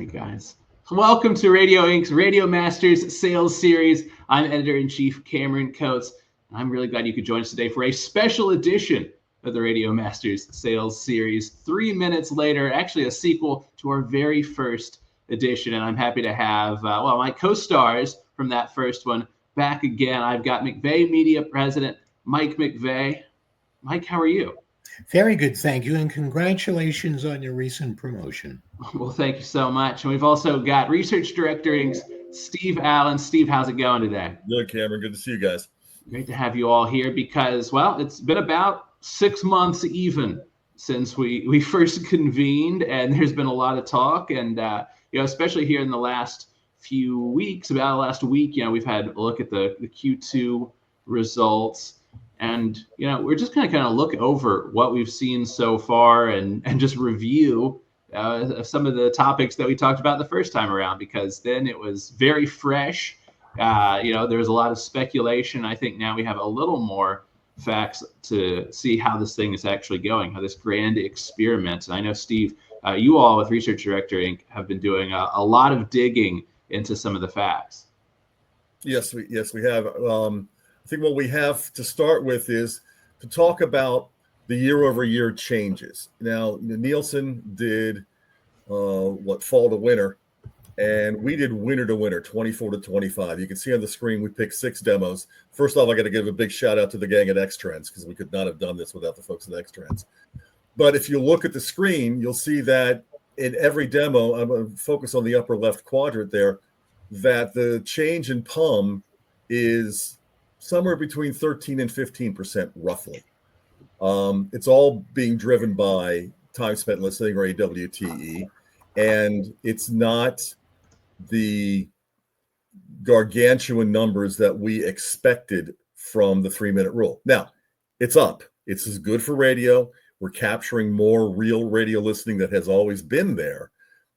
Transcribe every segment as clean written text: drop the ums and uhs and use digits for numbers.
Hey guys. Welcome to Radio Inc.'s Radio Masters Sales Series. I'm Editor-in-Chief Cameron Coates, and I'm really glad you could join us today for a special edition of the Radio Masters Sales Series. 3 minutes later, actually a sequel to our very first edition, and I'm happy to have, my co-stars from that first one back again. I've got McVay Media President Mike McVay. Mike, how are you? Very good, thank you, and congratulations on your recent promotion. Well, thank you so much. And we've also got Research Director Inc.'s Steve Allan. Steve, how's it going today? Good, Cameron. Good to see you guys. Great to have you all here because, it's been about 6 months even since we first convened, and there's been a lot of talk. And, especially here in the last few weeks, about the last week, we've had a look at the Q2 results. And, we're just kind of look over what we've seen so far and just review some of the topics that we talked about the first time around, because then it was very fresh. There was a lot of speculation. I think now we have a little more facts to see how this thing is actually going, how this grand experiment. And I know, Steve, you all with Research Director Inc. have been doing a lot of digging into some of the facts. Yes, we have. I think what we have to start with is to talk about the year-over-year changes. Now, Nielsen did fall to winter, and we did winter to winter, 24 to 25. You can see on the screen we picked 6 demos. First off, I got to give a big shout out to the gang at X-Trends, because we could not have done this without the folks at X-Trends. But if you look at the screen, you'll see that in every demo, I'm going to focus on the upper left quadrant there, that the change in PUM is somewhere between 13 and 15% roughly. It's all being driven by time spent listening, or AWTE, and it's not the gargantuan numbers that we expected from the 3-minute rule. Now, it's up. It's as good for radio. We're capturing more real radio listening that has always been there,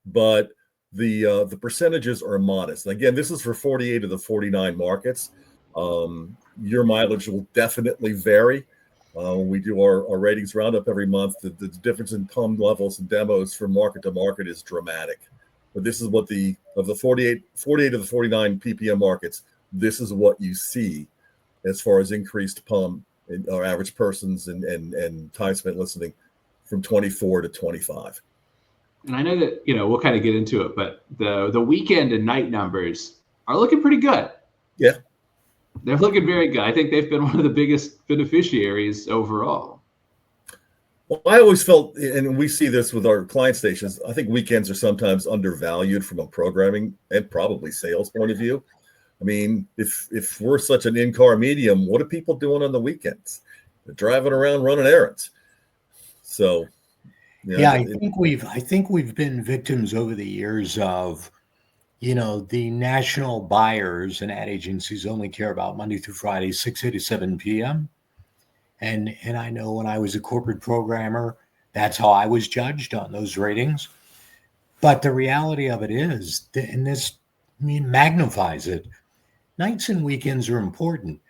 but the percentages are modest. And again, this is for 48 of the 49 markets. Your mileage will definitely vary. When we do our ratings roundup every month, the difference in PUM levels and demos from market to market is dramatic. But this is what of the 48 of the 49 PPM markets, this is what you see as far as increased PUM in our average persons and time spent listening from 24 to 25. And I know that, we'll kind of get into it, but the weekend and night numbers are looking pretty good. Yeah. They're looking very good. I think they've been one of the biggest beneficiaries overall. Well, I always felt, and we see this with our client stations, I think weekends are sometimes undervalued from a programming and probably sales point of view. I mean, if we're such an in-car medium, what are people doing on the weekends? They're driving around running errands. So, I think we've been victims over the years of, the national buyers and ad agencies only care about Monday through Friday, 6 a to 7 p.m. And I know when I was a corporate programmer, that's how I was judged on those ratings. But the reality of it is, and this magnifies it, nights and weekends are important.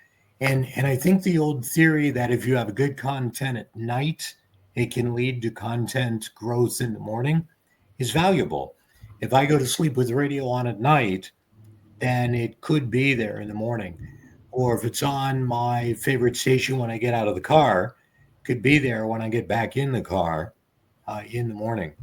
And I think the old theory that if you have good content at night, it can lead to content growth in the morning is valuable. If I go to sleep with radio on at night, then it could be there in the morning. Or if it's on my favorite station when I get out of the car, it could be there when I get back in the car in the morning.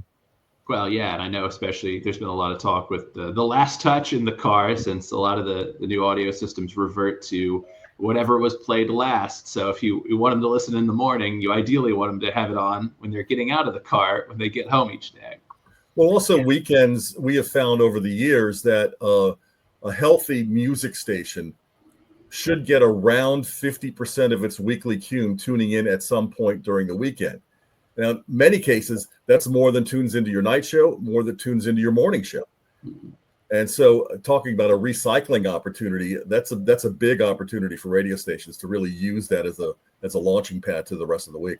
Well, yeah, and I know especially there's been a lot of talk with the last touch in the car, since a lot of the new audio systems revert to whatever was played last. So if you want them to listen in the morning, you ideally want them to have it on when they're getting out of the car when they get home each day. Well, also weekends, we have found over the years that a healthy music station should get around 50% of its weekly cume tuning in at some point during the weekend. Now, in many cases, that's more than tunes into your night show, more than tunes into your morning show. And so talking about a recycling opportunity, that's a big opportunity for radio stations to really use that as a launching pad to the rest of the week.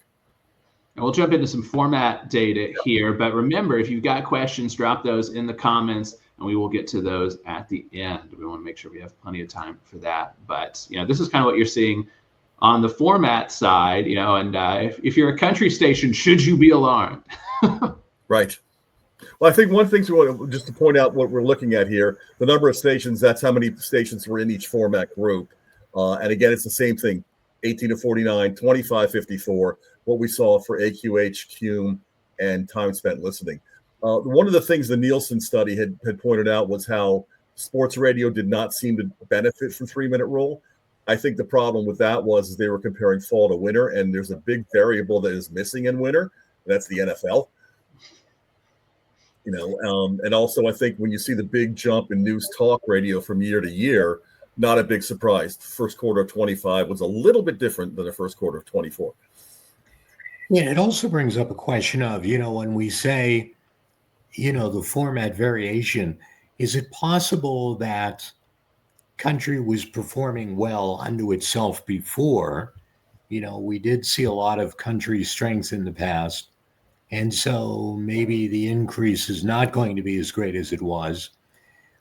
And we'll jump into some format data here, but remember, if you've got questions, drop those in the comments, and we will get to those at the end. We want to make sure we have plenty of time for that. But, this is kind of what you're seeing on the format side, and if you're a country station, should you be alarmed? Right. Well, I think one thing just to point out what we're looking at here, the number of stations, that's how many stations were in each format group. And again, it's the same thing, 18 to 49, 25, 54, what we saw for AQH, CUME, and time spent listening. One of the things the Nielsen study had pointed out was how sports radio did not seem to benefit from 3-minute rule. I think the problem with that was they were comparing fall to winter, and there's a big variable that is missing in winter. That's the NFL. And also I think when you see the big jump in news talk radio from year to year, not a big surprise. First quarter of 25 was a little bit different than the first quarter of 24. Yeah, it also brings up a question of, when we say, the format variation, is it possible that country was performing well unto itself before? We did see a lot of country strength in the past. And so maybe the increase is not going to be as great as it was,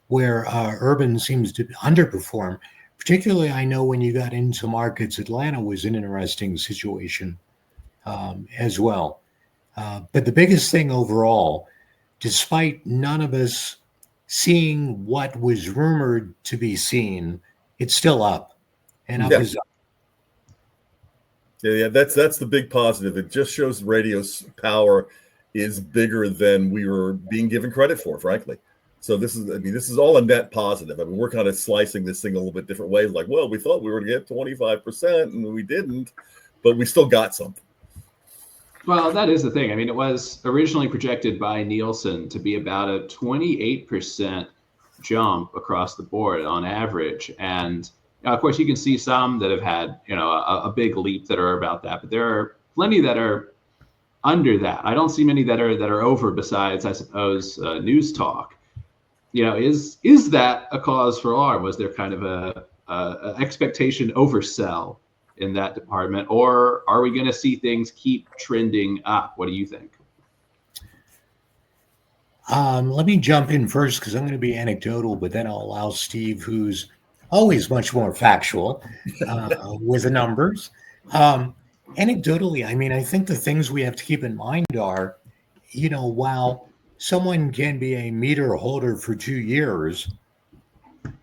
where urban seems to underperform. Particularly, I know when you got into markets, Atlanta was an interesting situation as well. But the biggest thing overall, despite none of us seeing what was rumored to be seen, it's still up. And up is up. Yeah, that's the big positive. It just shows radio's power is bigger than we were being given credit for, frankly. So this is all a net positive. I mean, we're kind of slicing this thing a little bit different ways. Like, well, we thought we were going to get 25%, and we didn't, but we still got something. Well, that is the thing. I mean, it was originally projected by Nielsen to be about a 28% jump across the board on average, and of course, you can see some that have had, a big leap that are about that, but there are plenty that are under that. I don't see many that are over. Besides, I suppose, news talk. Is that a cause for alarm? Was there kind of a expectation oversell in that department, or are we going to see things keep trending up? What do you think? Let me jump in first because I'm going to be anecdotal, but then I'll allow Steve, who's always much more factual with the numbers. Anecdotally, I mean, I think the things we have to keep in mind are, while someone can be a meter holder for 2 years,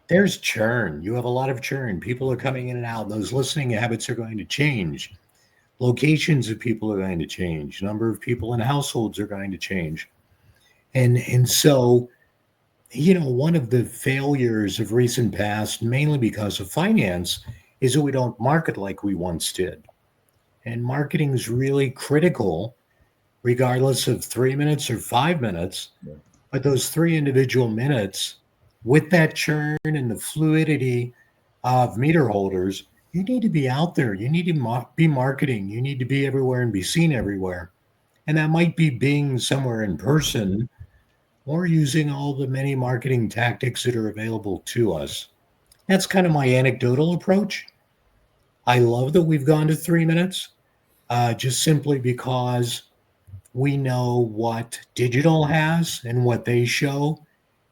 there's churn. You have a lot of churn. People are coming in and out. Those listening habits are going to change. Locations of people are going to change. Number of people in households are going to change. And so, one of the failures of recent past, mainly because of finance, is that we don't market like we once did. And marketing is really critical, regardless of 3 minutes or 5 minutes. Yeah. But those 3 individual minutes, with that churn and the fluidity of meter holders, you need to be out there. You need to be marketing. You need to be everywhere and be seen everywhere. And that might be being somewhere in person, or using all the many marketing tactics that are available to us. That's kind of my anecdotal approach. I love that we've gone to 3 minutes, just simply because we know what digital has and what they show,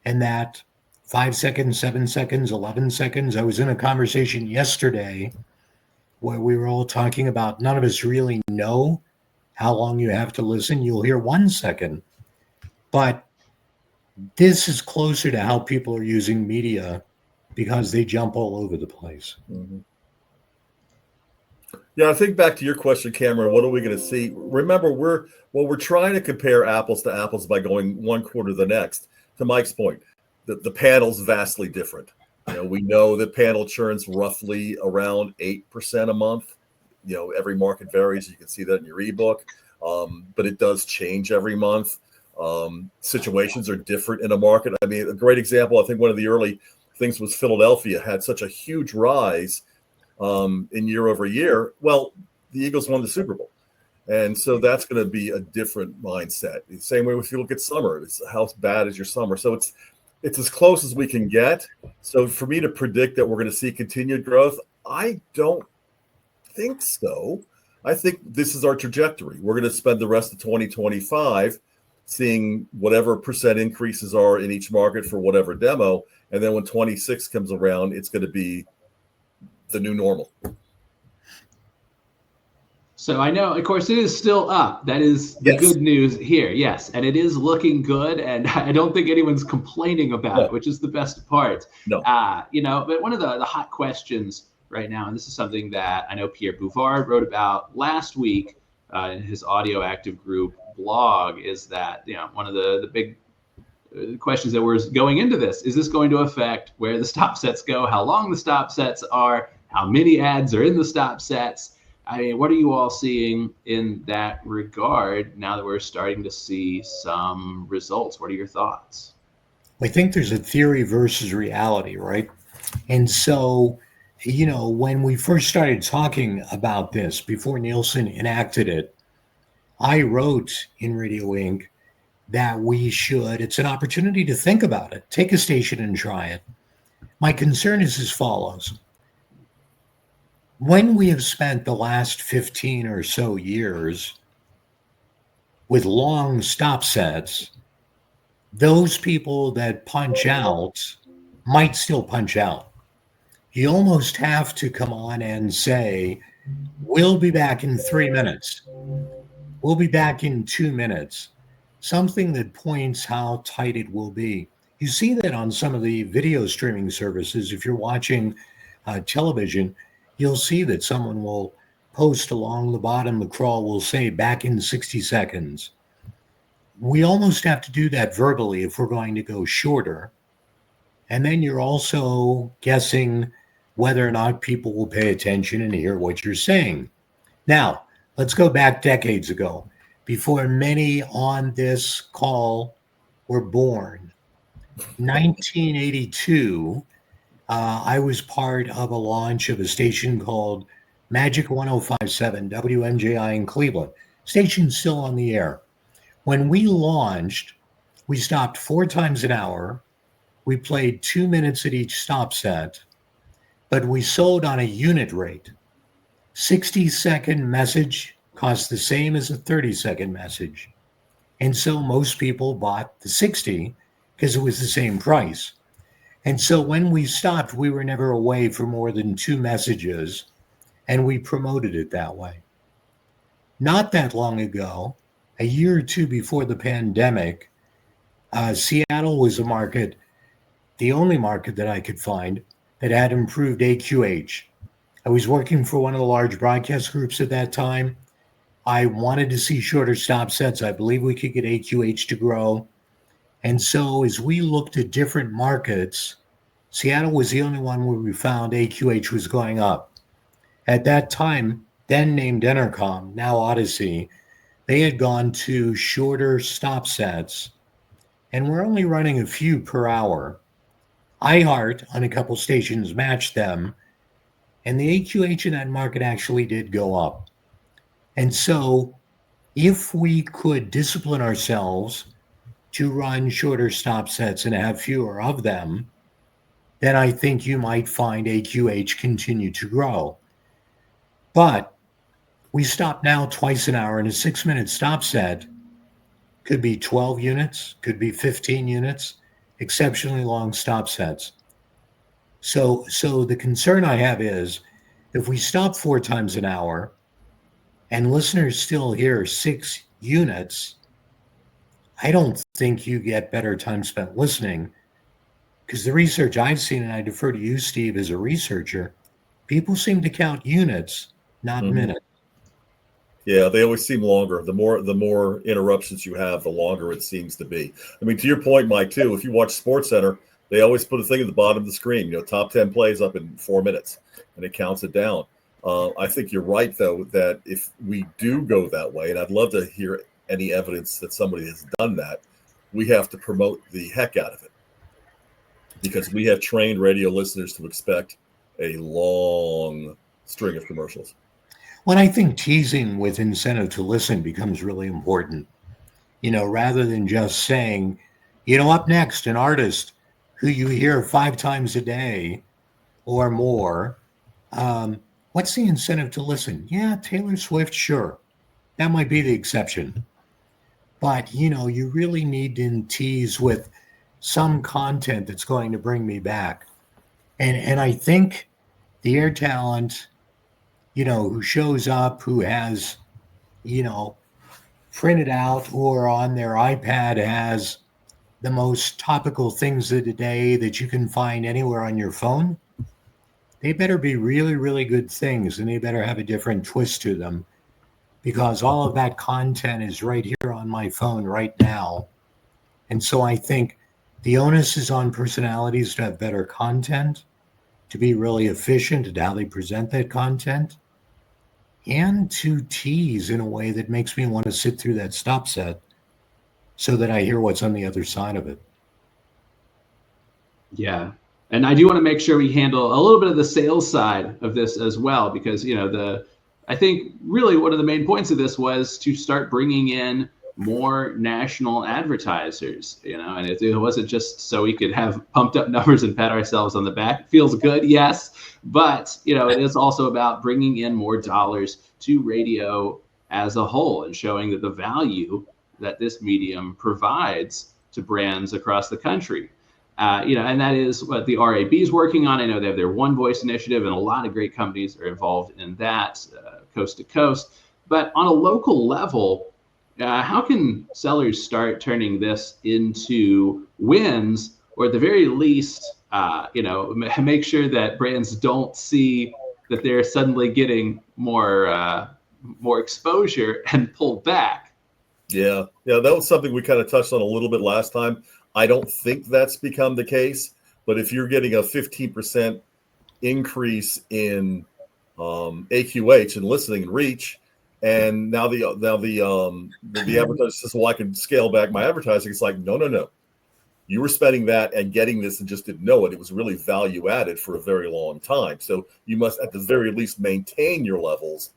and that 5 seconds, 7 seconds, 11 seconds. I was in a conversation yesterday where we were all talking about none of us really know how long you have to listen. You'll hear 1 second, but this is closer to how people are using media because they jump all over the place. Mm-hmm. Yeah, I think back to your question, Cameron, what are we going to see? Remember, we're trying to compare apples to apples by going one quarter to the next. To Mike's point, the panel's vastly different. We know that panel churns roughly around 8% a month. Every market varies. You can see that in your ebook, but it does change every month. Situations are different in a market. I mean, a great example, I think one of the early things was Philadelphia had such a huge rise in year over year. Well, the Eagles won the Super Bowl. And so that's going to be a different mindset. The same way if you look at summer, it's how bad is your summer? So it's as close as we can get. So for me to predict that we're going to see continued growth, I don't think so. I think this is our trajectory. We're going to spend the rest of 2025 seeing whatever percent increases are in each market for whatever demo. And then when 26 comes around, it's going to be the new normal. So I know, of course, it is still up. That is the good news here. Yes. And it is looking good. And I don't think anyone's complaining about it, which is the best part. No. But one of the hot questions right now, and this is something that I know Pierre Bouvard wrote about last week in his Audio Active Group blog, is that, one of the big questions that were going into this, is this going to affect where the stop sets go, how long the stop sets are, how many ads are in the stop sets? I mean, what are you all seeing in that regard now that we're starting to see some results? What are your thoughts? I think there's a theory versus reality, right? And so, when we first started talking about this, before Nielsen enacted it, I wrote in Radio Inc. that it's an opportunity to think about it, take a station and try it. My concern is as follows. When we have spent the last 15 or so years with long stop sets, those people that punch out might still punch out. You almost have to come on and say, we'll be back in 3 minutes. We'll be back in 2 minutes. Something that points how tight it will be. You see that on some of the video streaming services. If you're watching television, you'll see that someone will post along the bottom, the crawl will say back in 60 seconds. We almost have to do that verbally if we're going to go shorter. And then you're also guessing whether or not people will pay attention and hear what you're saying. Now, let's go back decades ago, before many on this call were born. 1982, I was part of a launch of a station called Magic 1057, WMJI in Cleveland. Station's still on the air. When we launched, we stopped 4 times an hour. We played 2 minutes at each stop set, but we sold on a unit rate. 60-second message cost the same as a 30-second message. And so most people bought the 60 because it was the same price. And so when we stopped, we were never away for more than 2 messages, and we promoted it that way. Not that long ago, a year or two before the pandemic, Seattle was the only market that I could find that had improved AQH. I was working for one of the large broadcast groups at that time. I wanted to see shorter stop sets. I believe we could get AQH to grow. And so as we looked at different markets, Seattle was the only one where we found AQH was going up. At that time, then named Entercom, now Odyssey, they had gone to shorter stop sets, and we're only running a few per hour. iHeart on a couple stations matched them, and the AQH in that market actually did go up. And so if we could discipline ourselves to run shorter stop sets and have fewer of them, then I think you might find AQH continue to grow. But we stop now twice an hour, and a 6-minute stop set could be 12 units, could be 15 units, exceptionally long stop sets. So the concern I have is if we stop 4 times an hour and listeners still hear 6 units, I don't think you get better time spent listening, because the research I've seen, and I defer to you, Steve, as a researcher, people seem to count units, not minutes. Yeah, they always seem longer. The more interruptions you have, the longer it seems to be. I mean, to your point, Mike, too, if you watch SportsCenter, they always put a thing at the bottom of the screen, top 10 plays up in 4 minutes, and it counts it down. I think you're right, though, that if we do go that way, and I'd love to hear any evidence that somebody has done that, we have to promote the heck out of it, because we have trained radio listeners to expect a long string of commercials. Well, I think teasing with incentive to listen becomes really important, rather than just saying, up next, an artist who you hear 5 times a day or more. What's the incentive to listen? Yeah, Taylor Swift, sure. That might be the exception. But, you really need to tease with some content that's going to bring me back. And I think the air talent who shows up, who has, printed out or on their iPad has the most topical things of the day that you can find anywhere on your phone, they better be really, really good things, and they better have a different twist to them, because all of that content is right here on my phone right now. And so I think the onus is on personalities to have better content, to be really efficient at how they present that content, and to tease in a way that makes me want to sit through that stop set so that I hear what's on the other side of it. Yeah. And I do want to make sure we handle a little bit of the sales side of this as well, because, I think really one of the main points of this was to start bringing in more national advertisers, and it wasn't just so we could have pumped up numbers and pat ourselves on the back. It feels good, yes, but it is also about bringing in more dollars to radio as a whole and showing that the value that this medium provides to brands across the country. And that is what the RAB is working on. I know they have their One Voice initiative, and a lot of great companies are involved in that, coast to coast. But on a local level, how can sellers start turning this into wins, or at the very least, make sure that brands don't see that they're suddenly getting more exposure and pull back? Yeah, that was something we kind of touched on a little bit last time. I don't think that's become the case, but if you're getting a 15% increase in AQH and listening and reach, and now the advertiser says, well, I can scale back my advertising. It's like, no. You were spending that and getting this and just didn't know it. It was really value added for a very long time. So you must at the very least maintain your levels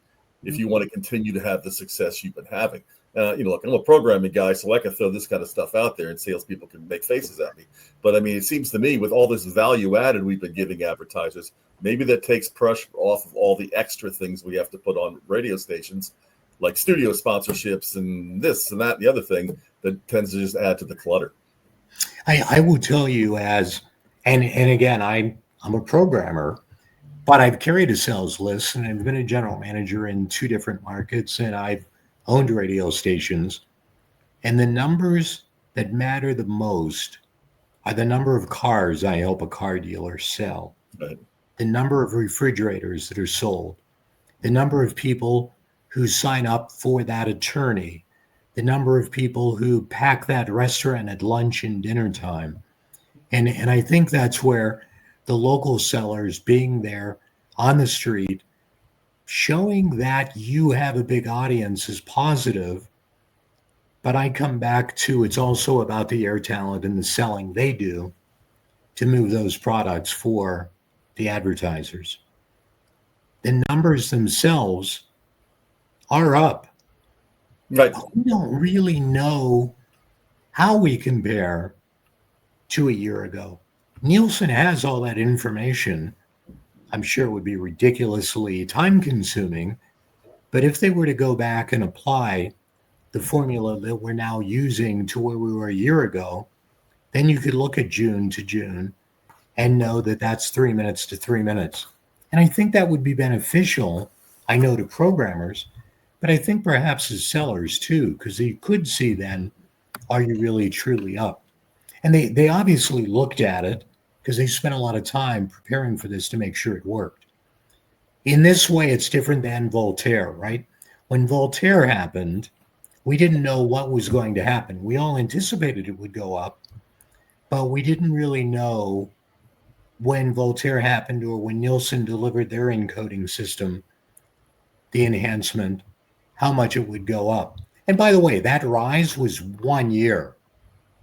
if you want to continue to have the success you've been having. Look, I'm a programming guy, so I can throw this kind of stuff out there and salespeople can make faces at me. But I mean, it seems to me with all this value added we've been giving advertisers, maybe that takes pressure off of all the extra things we have to put on radio stations, like studio sponsorships and this and that and the other thing that tends to just add to the clutter. I will tell you and again, I'm a programmer, but I've carried a sales list and I've been a general manager in 2 different markets, and I've owned radio stations. And the numbers that matter the most are the number of cars I help a car dealer sell, Right. The number of refrigerators that are sold, the number of people who sign up for that attorney, the number of people who pack that restaurant at lunch and dinner time. And I think that's where the local sellers being there on the street, showing that you have a big audience is positive. But I come back to, it's also about the air talent and the selling they do to move those products for the advertisers. The numbers themselves are up. Right. We don't really know how we compare to a year ago. Nielsen has all that information. I'm sure it would be ridiculously time consuming, but if they were to go back and apply the formula that we're now using to where we were a year ago, then you could look at June to June and know that that's 3 minutes to 3 minutes. And I think that would be beneficial, I know, to programmers, but I think perhaps as sellers too, because they could see then, are you really truly up? And they obviously looked at it because they spent a lot of time preparing for this to make sure it worked. In this way, it's different than Voltaire, right? When Voltaire happened, we didn't know what was going to happen. We all anticipated it would go up, but we didn't really know when Voltaire happened or when Nielsen delivered their encoding system, the enhancement, how much it would go up. And by the way, that rise was 1 year.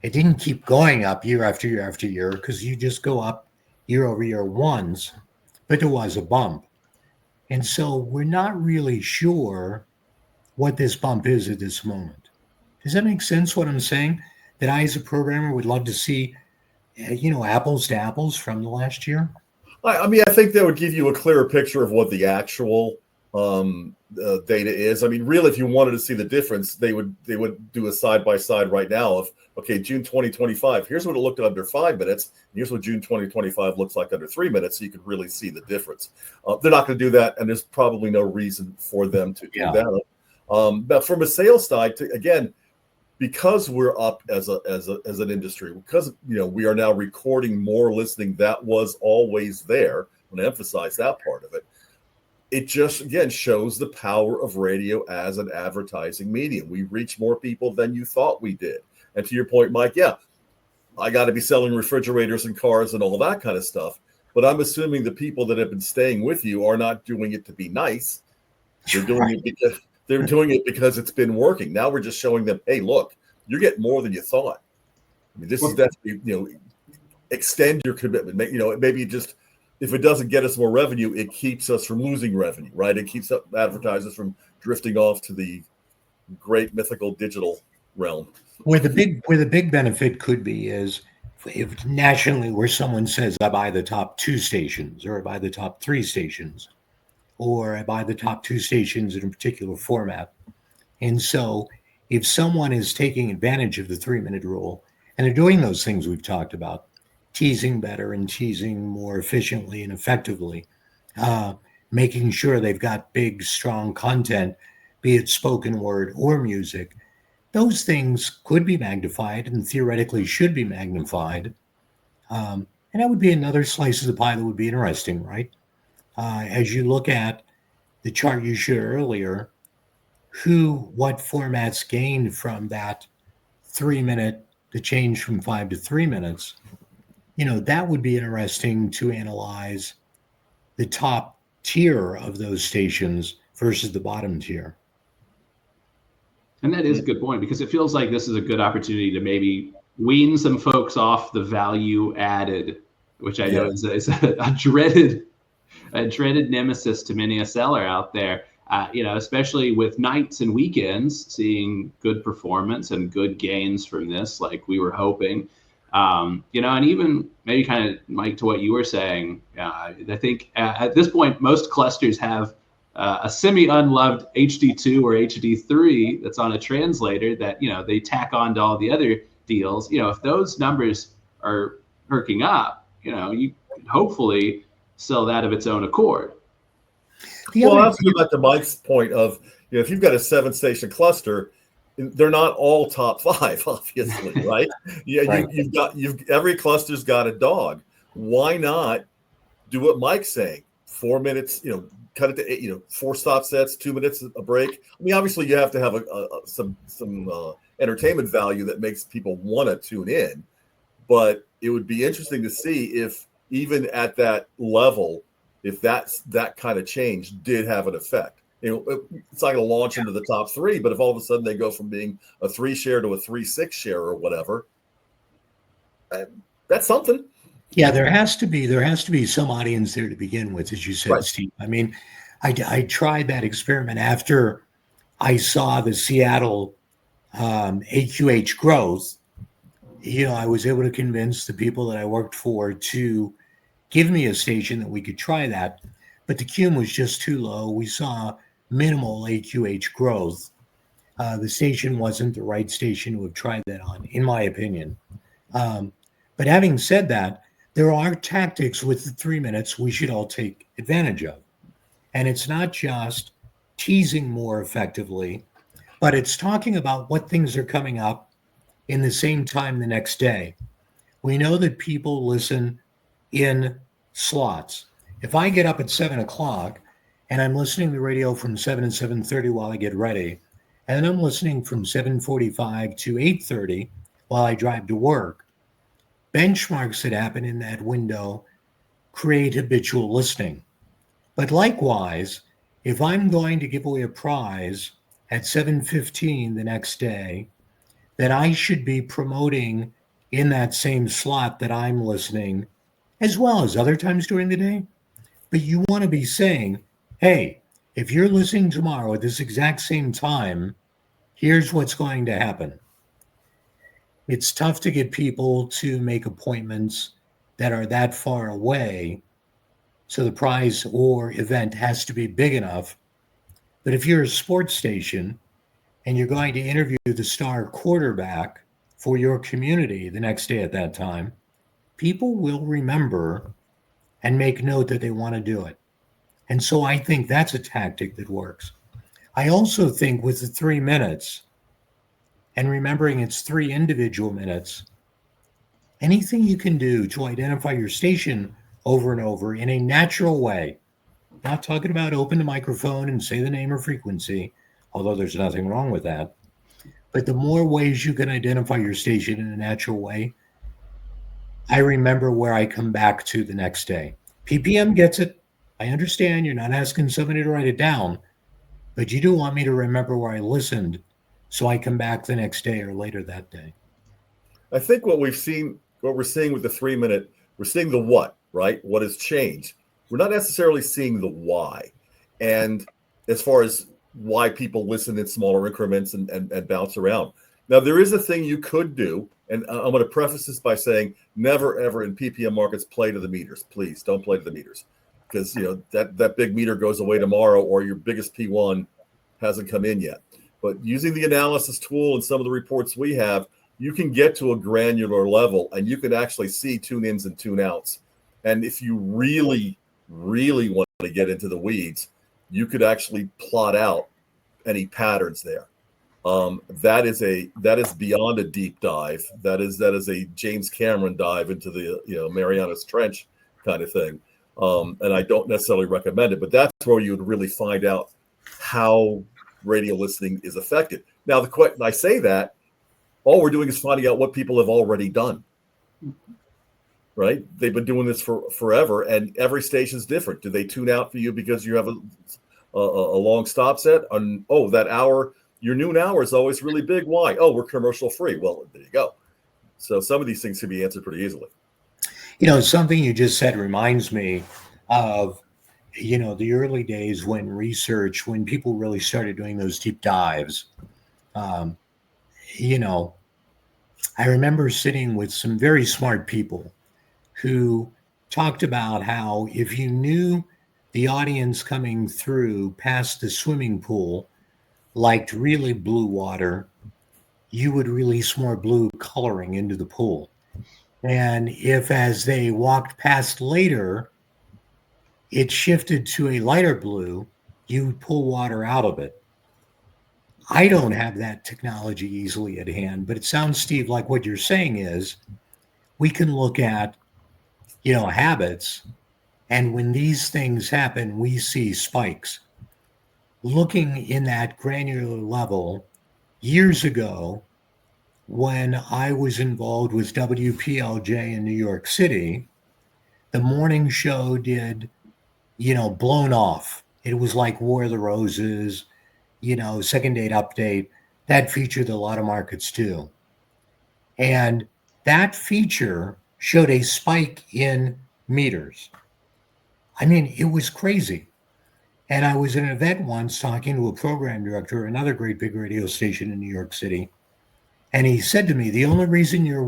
It didn't keep going up year after year after year because you just go up year over year once, but there was a bump. And so we're not really sure what this bump is at this moment. Does that make sense what I'm saying? That I, as a programmer, would love to see, apples to apples from the last year? I mean, I think that would give you a clearer picture of what the actual data is. I mean, really, if you wanted to see the difference, they would do a side by side right now of okay, June 2025, here's what it looked under 5 minutes. Here's what June 2025 looks like under 3 minutes. So you can really see the difference. They're not going to do that. And there's probably no reason for them to do that. But from a sales side, again, because we're up as an industry, because we are now recording more listening that was always there. I'm going to emphasize that part of it. It just again shows the power of radio as an advertising medium. We reach more people than you thought we did. And to your point, Mike, yeah, I got to be selling refrigerators and cars and all that kind of stuff. But I'm assuming the people that have been staying with you are not doing it to be nice. They're doing it because it's been working. Now we're just showing them, hey, look, you're getting more than you thought. I mean, this is definitely, extend your commitment. Maybe just if it doesn't get us more revenue, it keeps us from losing revenue, right? It keeps advertisers from drifting off to the great mythical digital realm. Where the big benefit could be is if nationally, where someone says, I buy the top 2 stations, or I buy the top 3 stations, or I buy the top 2 stations in a particular format. And so if someone is taking advantage of the 3-minute rule, and they're doing those things we've talked about, teasing better and teasing more efficiently and effectively, making sure they've got big, strong content, be it spoken word or music, those things could be magnified and theoretically should be magnified. And that would be another slice of the pie that would be interesting, right? As you look at the chart you showed earlier, what formats gained from that 3-minute, the change from 5 to 3 minutes, that would be interesting to analyze the top tier of those stations versus the bottom tier. And that is a good point, because it feels like this is a good opportunity to maybe wean some folks off the value added, which I know is a dreaded nemesis to many a seller out there. Especially with nights and weekends, seeing good performance and good gains from this, like we were hoping. And even maybe kind of, Mike, to what you were saying, I think at this point, most clusters have a semi-unloved HD2 or HD3 that's on a translator that, they tack on to all the other deals. If those numbers are perking up, you hopefully sell that of its own accord. Well, that's back to Mike's point of, if you've got a 7-station cluster, they're not all top 5, obviously, right? Right. Every cluster's got a dog. Why not do what Mike's saying? 4 minutes, cut it to 8, 4 stop sets, 2 minutes a break. I mean, obviously you have to have some entertainment value that makes people want to tune in, but it would be interesting to see if even at that level, if that kind of change did have an effect. It's not going to launch into the top 3, but if all of a sudden they go from being a 3 share to a 3-6 share or whatever, that's something. Yeah, there has to be some audience there to begin with, as you said, right, Steve. I mean, I tried that experiment after I saw the Seattle AQH growth. I was able to convince the people that I worked for to give me a station that we could try that, but the QM was just too low. We saw minimal AQH growth. The station wasn't the right station to have tried that on, in my opinion. But having said that, there are tactics with the 3 minutes we should all take advantage of. And it's not just teasing more effectively, but it's talking about what things are coming up in the same time the next day. We know that people listen in slots. If I get up at 7 o'clock and I'm listening to the radio from 7 to 7:30 while I get ready, and then I'm listening from 7:45 to 8:30 while I drive to work, benchmarks that happen in that window create habitual listening. But likewise, if I'm going to give away a prize at 7:15 the next day, then I should be promoting in that same slot that I'm listening, as well as other times during the day. But you want to be saying, hey, if you're listening tomorrow at this exact same time, here's what's going to happen. It's tough to get people to make appointments that are that far away, so the prize or event has to be big enough. But if you're a sports station and you're going to interview the star quarterback for your community the next day at that time, people will remember and make note that they want to do it. And so I think that's a tactic that works. I also think with the 3 minutes and remembering it's 3 individual minutes, anything you can do to identify your station over and over in a natural way, not talking about open the microphone and say the name or frequency, although there's nothing wrong with that. But the more ways you can identify your station in a natural way, I remember where I come back to the next day. PPM gets it. I understand you're not asking somebody to write it down, but you do want me to remember where I listened so I come back the next day or later that day. I think what we're seeing with the 3 minute, we're seeing the what, right? What has changed. We're not necessarily seeing the why. And as far as why people listen in smaller increments and bounce around. Now, there is a thing you could do, and I'm going to preface this by saying never, ever in PPM markets play to the meters. Please don't play to the meters, because that big meter goes away tomorrow, or your biggest P1 hasn't come in yet. But using the analysis tool and some of the reports we have, you can get to a granular level, and you can actually see tune-ins and tune-outs. And if you really, really want to get into the weeds, you could actually plot out any patterns there. That is beyond a deep dive. That is a James Cameron dive into the Marianas Trench kind of thing. And I don't necessarily recommend it, but that's where you would really find out how radio listening is affected. Now, I say that all we're doing is finding out what people have already done. Right? They've been doing this for forever, and every station's different. Do they tune out for you because you have a long stop set? That hour, your noon hour is always really big. Why? Oh, we're commercial free. Well, there you go. So some of these things can be answered pretty easily. Something you just said reminds me of, the early days when people really started doing those deep dives. I remember sitting with some very smart people who talked about how if you knew the audience coming through past the swimming pool liked really blue water, you would release more blue coloring into the pool. And if as they walked past later, it shifted to a lighter blue, you would pull water out of it. I don't have that technology easily at hand, but it sounds, Steve, like what you're saying is we can look at habits. And when these things happen, we see spikes. Looking in that granular level, years ago, when I was involved with WPLJ in New York City, the morning show did, blown off. It was like War of the Roses, Second Date Update. That featured a lot of markets too. And that feature showed a spike in meters. I mean, it was crazy. And I was at an event once talking to a program director, another great big radio station in New York City. And he said to me, the only reason you're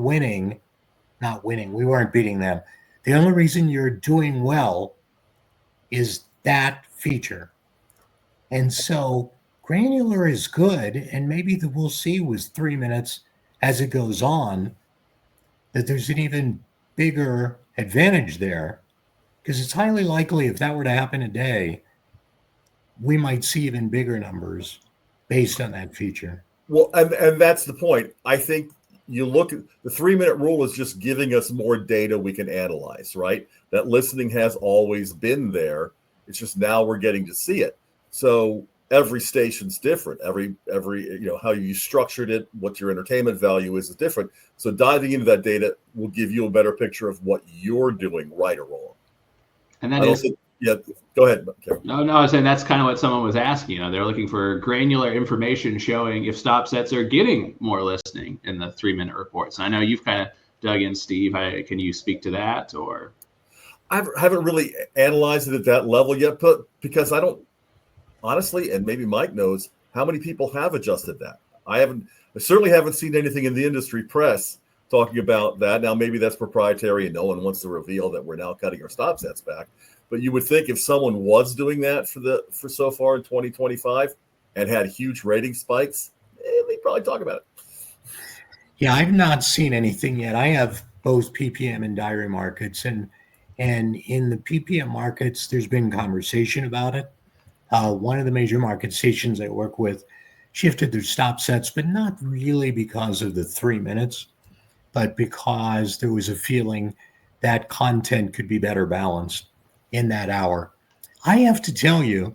not winning, we weren't beating them. The only reason you're doing well is that feature. And so granular is good. And maybe we'll see with 3 minutes as it goes on that there's an even bigger advantage there, because it's highly likely if that were to happen today, we might see even bigger numbers based on that feature. Well, and that's the point. I think you look at the 3 minute rule is just giving us more data we can analyze, right? That listening has always been there. It's just now we're getting to see it. So every station's different. Every how you structured it, what your entertainment value is different. So diving into that data will give you a better picture of what you're doing right or wrong. And that go ahead. Karen. No, I was saying that's kind of what someone was asking. They're looking for granular information showing if stop sets are getting more listening in the 3 minute reports. And I know you've kind of dug in, Steve. Can you speak to that? Or I haven't really analyzed it at that level yet, but because I don't honestly, and maybe Mike knows, how many people have adjusted that. I certainly haven't seen anything in the industry press talking about that. Now, maybe that's proprietary and no one wants to reveal that we're now cutting our stop sets back. But you would think if someone was doing that for so far in 2025 and had huge rating spikes, they'd probably talk about it. Yeah, I've not seen anything yet. I have both PPM and diary markets, and in the PPM markets, there's been conversation about it. One of the major market stations I work with shifted their stop sets, but not really because of the 3 minutes, but because there was a feeling that content could be better balanced in that hour. I have to tell you,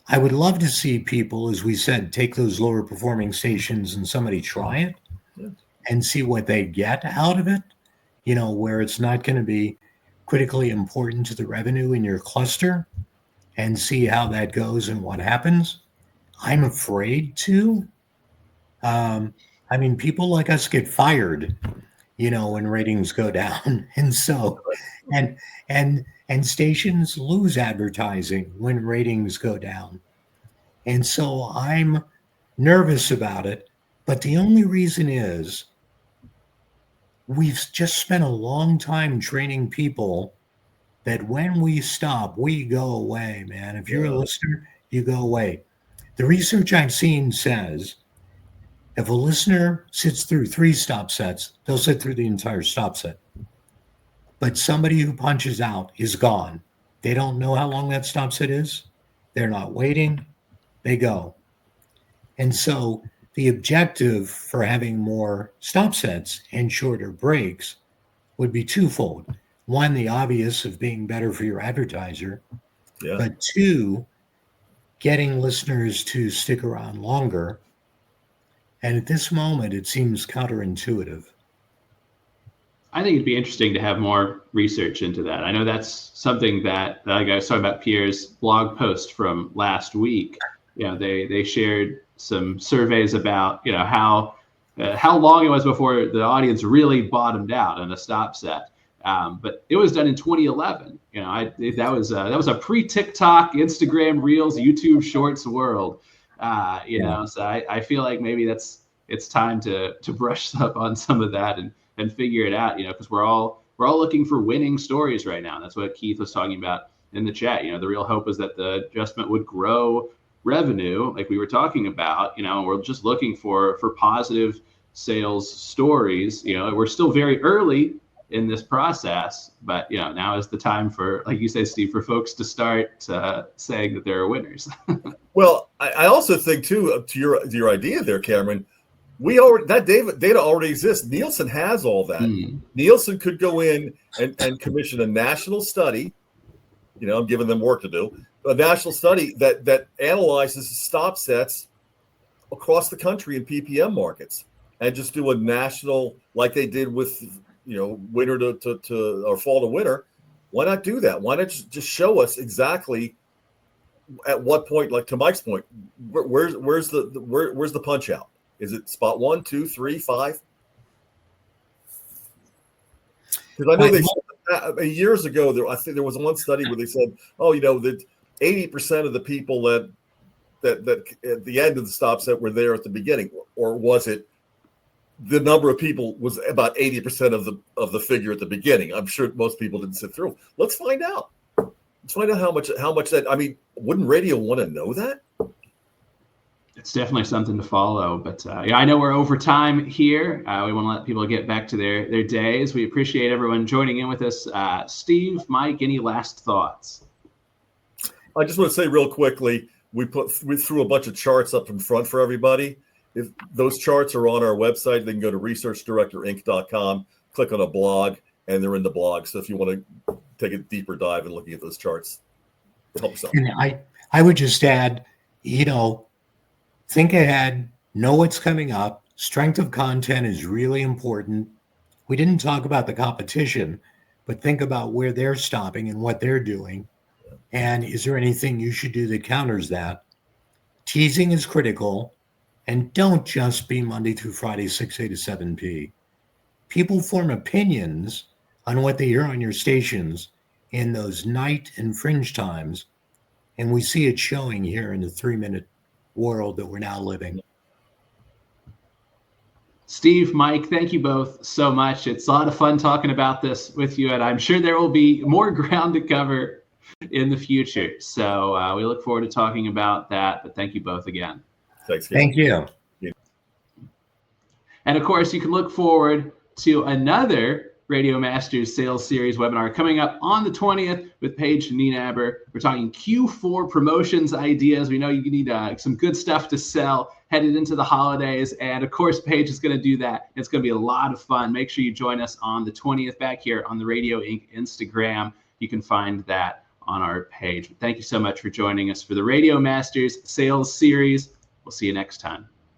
I would love to see people, as we said, take those lower performing stations and somebody try it and see what they get out of it, where it's not going to be critically important to the revenue in your cluster, and see how that goes and what happens. I'm afraid to. I mean, people like us get fired, when ratings go down. And so, and, and stations lose advertising when ratings go down. And so I'm nervous about it. But the only reason is we've just spent a long time training people that when we stop, we go away, man. If you're a listener, you go away. The research I've seen says if a listener sits through 3 stop sets, they'll sit through the entire stop set. But somebody who punches out is gone. They don't know how long that stop set is. They're not waiting. They go. And so the objective for having more stop sets and shorter breaks would be twofold. One, the obvious of being better for your advertiser, but 2, getting listeners to stick around longer. And at this moment, it seems counterintuitive. I think it'd be interesting to have more research into that. I know that's something that I was talking about Pierre's blog post from last week. They shared some surveys about how long it was before the audience really bottomed out on a stop set. But it was done in 2011. That was a pre-TikTok, Instagram Reels, YouTube Shorts world. So I feel like maybe it's time to brush up on some of that and figure it out. Because we're all looking for winning stories right now. And that's what Keith was talking about in the chat. The real hope is that the adjustment would grow revenue, like we were talking about. We're just looking for positive sales stories. We're still very early in this process, but now is the time for, like you say, Steve, for folks to start saying that there are winners. Well, I also think too, to your idea there, Cameron, that data already exists. Nielsen has all that. Nielsen could go in and commission a national study. I'm giving them work to do. A national study that analyzes stop sets across the country in PPM markets, and just do a national, like they did with winter to or fall to winter. Why not do that? Why not just show us exactly at what point, like to Mike's point, where's the punch out? Is it spot 1, 2, 3, 5? Because I know years ago I think there was one study where they said, that 80% of the people that at the end of the stop set were there at the beginning, or was it the number of people was about 80% of the figure at the beginning? I'm sure most people didn't sit through. Let's find out. Let's find out how much that. I mean, wouldn't radio want to know that? It's definitely something to follow. But I know we're over time here. We want to let people get back to their days. We appreciate everyone joining in with us. Steve, Mike, any last thoughts? I just want to say real quickly, we threw a bunch of charts up in front for everybody. If those charts are on our website, they can go to researchdirectorinc.com, click on a blog, and they're in the blog. So if you want to take a deeper dive and looking at those charts, help us out. And I would just add, think ahead, know what's coming up. Strength of content is really important. We didn't talk about the competition, but think about where they're stopping and what they're doing. And is there anything you should do that counters that? Teasing is critical. And don't just be Monday through Friday, 6A to 7P. People form opinions on what they hear on your stations in those night and fringe times. And we see it showing here in the 3-minute world that we're now living. Steve, Mike, thank you both so much. It's a lot of fun talking about this with you, and I'm sure there will be more ground to cover in the future. So we look forward to talking about that, but thank you both again. Thanks. Thank you. And of course, you can look forward to another Radio Masters Sales Series webinar coming up on the 20th with Paige Nienaber. We're talking Q4 promotions ideas. We know you need some good stuff to sell headed into the holidays. And of course, Paige is going to do that. It's going to be a lot of fun. Make sure you join us on the 20th back here on the Radio Inc. Instagram. You can find that on our page. Thank you so much for joining us for the Radio Masters Sales Series. We'll see you next time.